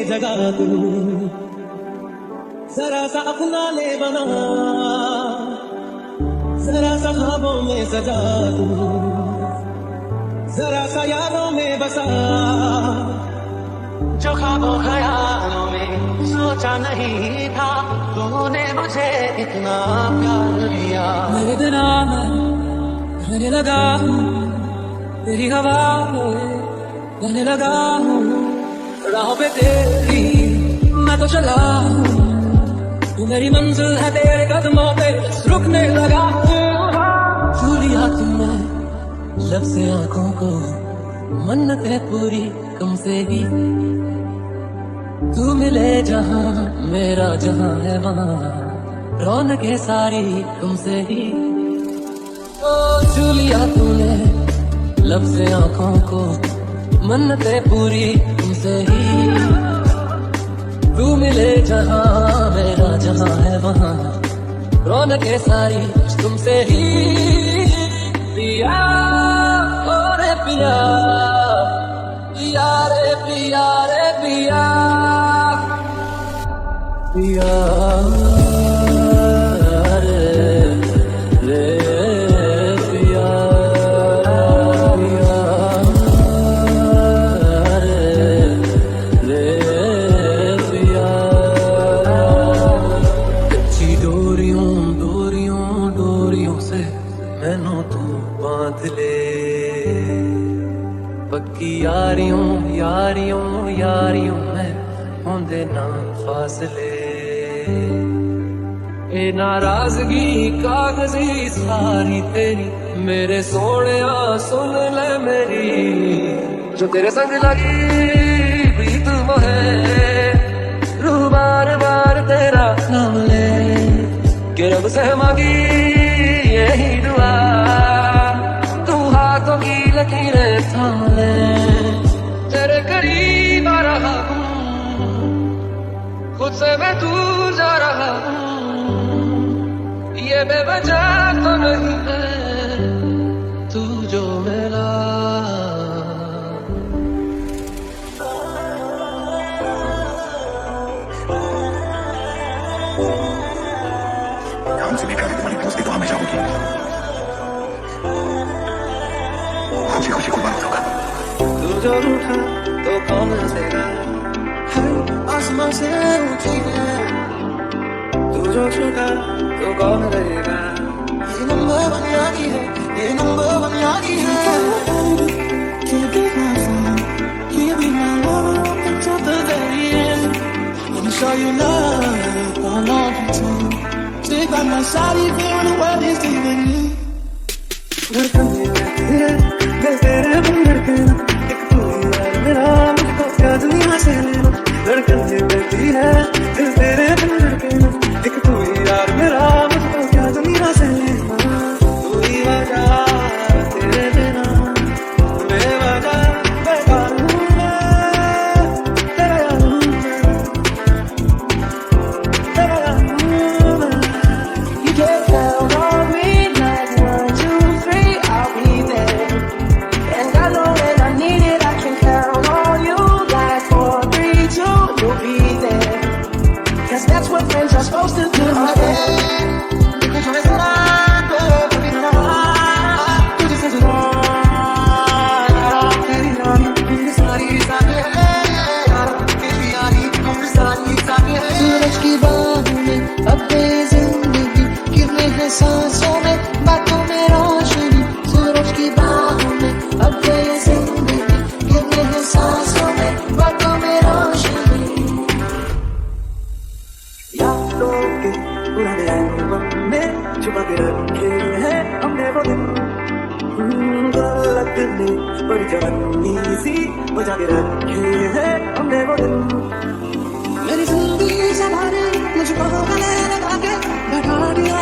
जगा तू, जरा सा अपना ले बना, जरा सा ख्वाबों में सजा तू, जरा सा यादों में बसा, जो ख्वाबों ख्यालों में सोचा नहीं था, तूने मुझे इतना प्यार दिया। मेरे बिना मैं रहने लगा हूँ, तेरी हवा में रहने लगा हूँ, राहों पे तेरी मैं तो चला हूँ, तू मेरी मंजिल है तेरे कदमों पे रुकने लगा हूँ। छू लिया तुमने लब से आंखों को, मन्नतें पूरी तुमसे ही, तू मिले जहाँ मेरा जहाँ है वहाँ, रौनकें सारी तुमसे ही। ओ छू लिया तूने लब से आंखों को, मन्नतें पूरी तुमसे ही, तू मिले जहाँ मेरा जहाँ है वहाँ, रौनकें सारी तुमसे ही। पिया ओ रे पिया, पिया रे पिया रे पिया, पिया रे पिया, पिया रे पिया। कच्ची डोरियों डोरियों डोरियों से मैनू तू बांध ले, पक्की यारियों यारियों यारियों में होंदे ना फासले, ए नाराजगी कागजी सारी तेरी, मेरे सोनिया सुन ले मेरी, जो तेरे संग लगी प्रीत मोहे, रूह बार बार तेरा नाम ले, कि रब से मांगी यही दुआ, तू हाथों की लकीरें थाम ले, तेरे करीब आ रहा हूँ, खुद से मैं दूर जा रहा हूँ, ये बेवजह तो नहीं है तू जो मिला। हमसे भी प्यारी तुम्हारी दोस्ती तो हमेशा होगी, खुशी खुशी कुर्बान होगा। तू जो रूठा तो कौन हंसेगा, आसमां से ऊंची है, तू जो छूटा तो कौन रहेगा, ये नंबर वन यारी है, ये नंबर वन यारी है। Can't be my phone, can't be my lover until the very end. Wanna show you love, I want you to stick by my side even when the world is leaving you. धड़कन ये रहती है, मैं तेरे बिन धड़के ना, एक तू ही यार मेरा, मुझको क्या दुनिया से लेना। धड़कन ये रहती है, दिल तेरे बिन धड़के ना, एक तू ही यार मेरा, मुझको क्या दुनिया से लेना। तू ही वजह तेरे बिना बेवजह बेकार हूँ मैं, तेरा यार हूँ मैं, तेरा यार हूँ मैं। You can count on me like 1, 2, 3, I'll be there. And I know when I need it, I can count on you like 4, 3, 2, you'll be there. 'Cause that's what friends are supposed to do. सूरज की बाहों में अब ये जिंदगी, गिरने है सांसों में बातों में रोशनी। सूरज की बाहों में अब ये जिंदगी, गिरने है सांसों में बातों में रोशनी। यादों के पुराने एल्बम में छुपा के रखे हैं हमने वो दिन, गलत ने बड़ी जवानी सी बजा के रखे हैं हमने वो दिन। मेरी जिंदगी से भरे मुझको गले लगा के बैठा दिया